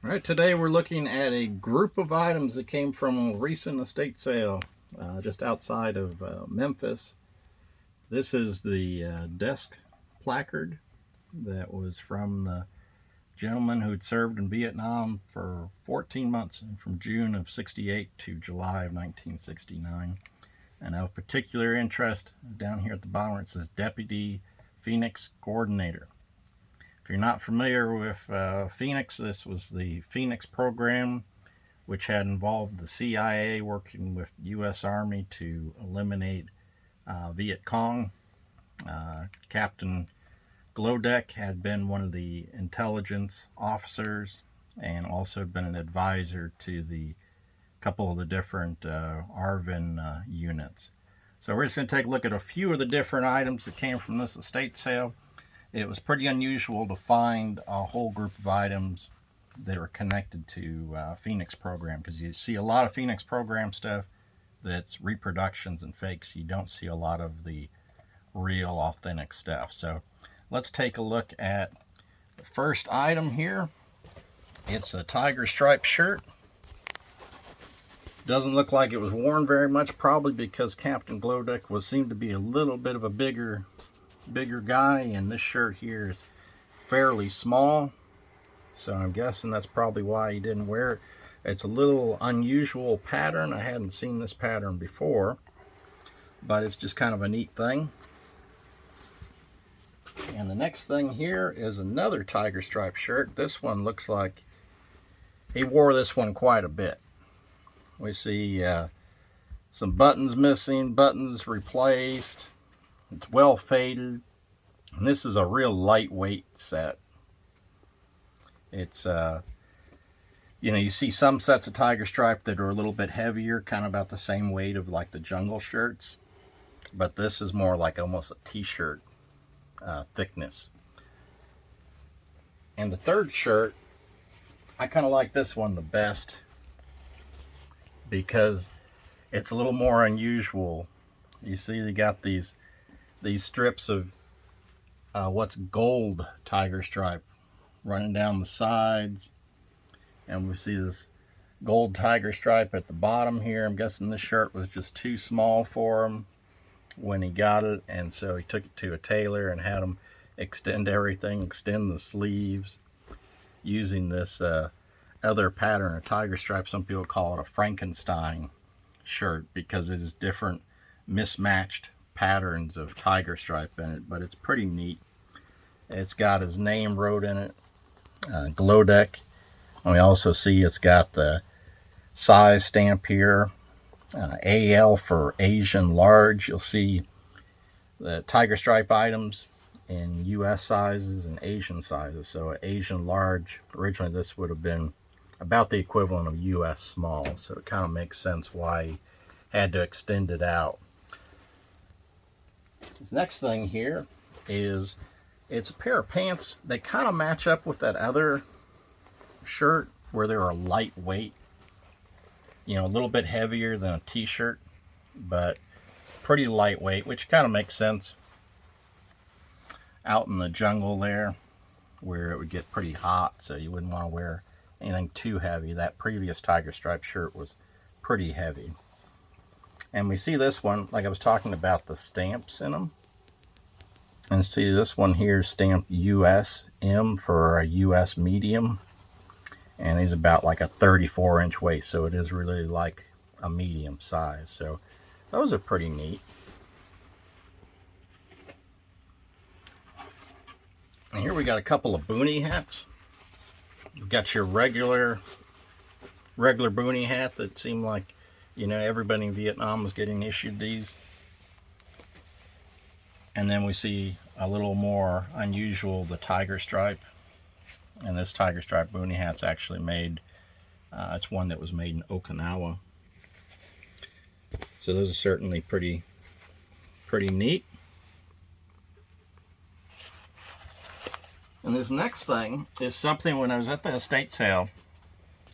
All right, today we're looking at a group of items that came from a recent estate sale just outside of Memphis. This is the desk placard that was from the gentleman who'd served in Vietnam for 14 months, from June of '68 to July of 1969. And of particular interest, down here at the bottom it says Deputy Phoenix Coordinator. If you're not familiar with Phoenix, this was the Phoenix program, which had involved the CIA working with U.S. Army to eliminate Viet Cong. Captain Glodek had been one of the intelligence officers and also been an advisor to the couple of the different ARVN units. So we're just going to take a look at a few of the different items that came from this estate sale. It was pretty unusual to find a whole group of items that are connected to Phoenix program, because you see a lot of Phoenix program stuff that's reproductions and fakes. You don't see a lot of the real authentic stuff. So let's take a look at the first item here. It's a tiger stripe shirt. Doesn't look like it was worn very much, probably because Captain Glodek seemed to be a little bit of a bigger guy, and this shirt here is fairly small, so I'm guessing that's probably why he didn't wear it. It's a little unusual pattern. I hadn't seen this pattern before, but it's just kind of a neat thing. And the next thing here is another tiger stripe shirt. This one looks like he wore this one quite a bit. We see some buttons missing, buttons replaced. It's well faded, and this is a real lightweight set. It's you see some sets of tiger stripe that are a little bit heavier, kind of about the same weight of like the jungle shirts, but this is more like almost a t-shirt thickness. And the third shirt, I kind of like this one the best because it's a little more unusual. You see they got these strips of what's gold tiger stripe running down the sides, and we see this gold tiger stripe at the bottom here. I'm guessing this shirt was just too small for him when he got it, and so he took it to a tailor and had him extend everything, extend the sleeves using this other pattern of tiger stripe. Some people call it a Frankenstein shirt because it is different mismatched patterns of tiger stripe in it, but it's pretty neat. It's got his name wrote in it, Glodek. And we also see it's got the size stamp here, AL for Asian large. You'll see the tiger stripe items in US sizes and Asian sizes. So Asian large, originally this would have been about the equivalent of US small, so it kind of makes sense why he had to extend it out. This next thing here is it's a pair of pants. They kind of match up with that other shirt where they are lightweight, a little bit heavier than a t-shirt, but pretty lightweight, which kind of makes sense out in the jungle there where it would get pretty hot, so you wouldn't want to wear anything too heavy. That previous tiger stripe shirt was pretty heavy. And we see this one, like I was talking about the stamps in them. And see this one here stamped US M for a US medium. And he's about like a 34-inch waist, so it is really like a medium size. So those are pretty neat. And here we got a couple of boonie hats. You've got your regular boonie hat that seemed like everybody in Vietnam was getting issued these. And then we see a little more unusual, the tiger stripe. And this tiger stripe boonie hat's actually made, it's one that was made in Okinawa. So those are certainly pretty neat. And this next thing is something, when I was at the estate sale,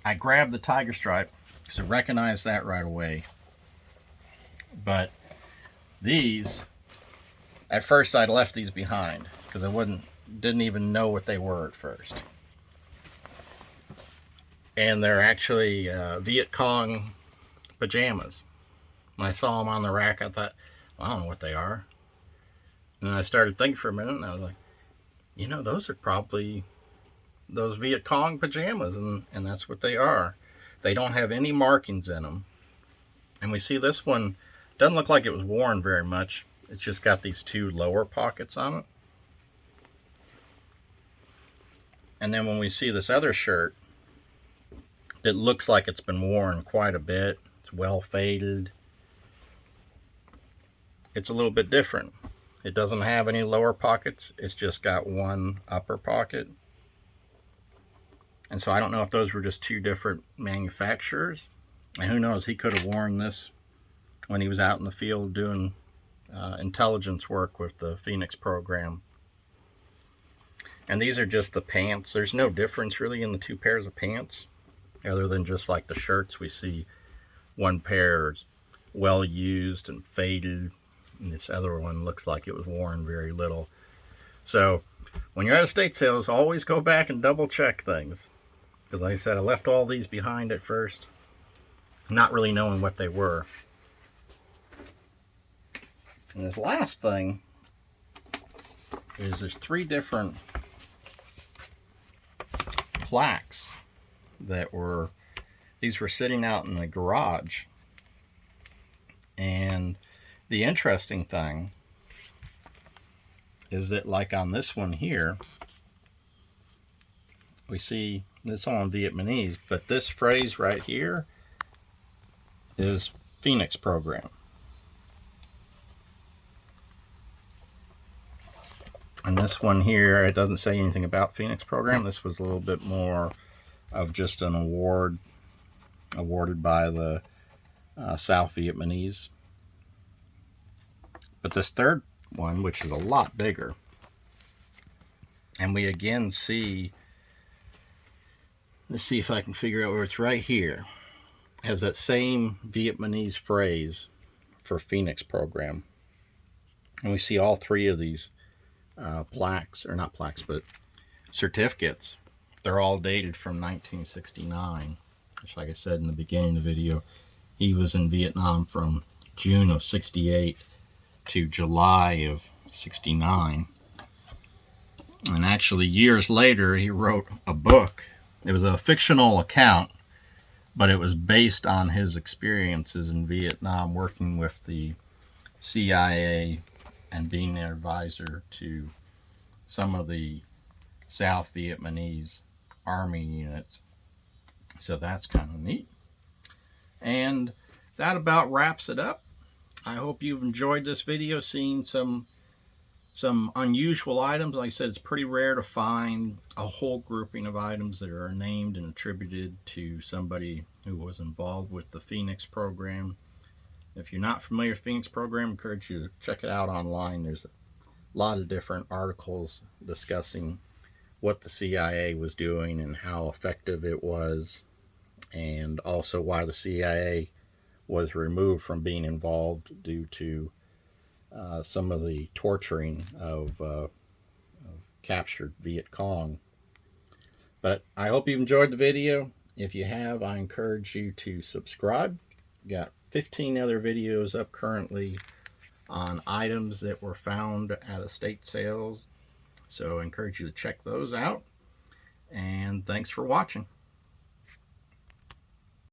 I grabbed the tiger stripe because I recognized that right away. But these, at first I'd left these behind because I didn't even know what they were at first. and they're actually Viet Cong pajamas. When I saw them on the rack, I thought, well, I don't know what they are. And then I started thinking for a minute, and I was like, you know, those are probably those Viet Cong pajamas, and that's what they are. They don't have any markings in them. And we see this one doesn't look like it was worn very much. It's just got these two lower pockets on it. And then when we see this other shirt, it looks like it's been worn quite a bit. It's well faded. It's a little bit different. It doesn't have any lower pockets. It's just got one upper pocket. And so I don't know if those were just two different manufacturers. And who knows, he could have worn this when he was out in the field doing intelligence work with the Phoenix program. And these are just the pants. There's no difference really in the two pairs of pants, other than just like the shirts. We see one pair is well used and faded, and this other one looks like it was worn very little. So when you're at estate sales, always go back and double check things. Because like I said, I left all these behind at first, not really knowing what they were. And this last thing is there's three different plaques that were, these were sitting out in the garage. And the interesting thing is that, like on this one here, we see it's all in Vietnamese, but this phrase right here is Phoenix program. And this one here, it doesn't say anything about Phoenix program. This was a little bit more of just an award awarded by the South Vietnamese. But this third one, which is a lot bigger, and we again see, let's see if I can figure out where it's right here, has that same Vietnamese phrase for Phoenix program. And we see all three of these plaques, or not plaques, but certificates. They're all dated from 1969, which, like I said in the beginning of the video, he was in Vietnam from June of 68 to July of 69. And actually years later he wrote a book. It was a fictional account, but it was based on his experiences in Vietnam working with the CIA and being an advisor to some of the South Vietnamese army units. So that's kind of neat. And that about wraps it up. I hope you've enjoyed this video, seeing some unusual items. Like I said, it's pretty rare to find a whole grouping of items that are named and attributed to somebody who was involved with the Phoenix program. If you're not familiar with the Phoenix program, I encourage you to check it out online. There's a lot of different articles discussing what the CIA was doing and how effective it was, and also why the CIA was removed from being involved due to some of the torturing of captured Viet Cong. But I hope you've enjoyed the video. If you have, I encourage you to subscribe. We've got 15 other videos up currently on items that were found at estate sales, so I encourage you to check those out. And thanks for watching.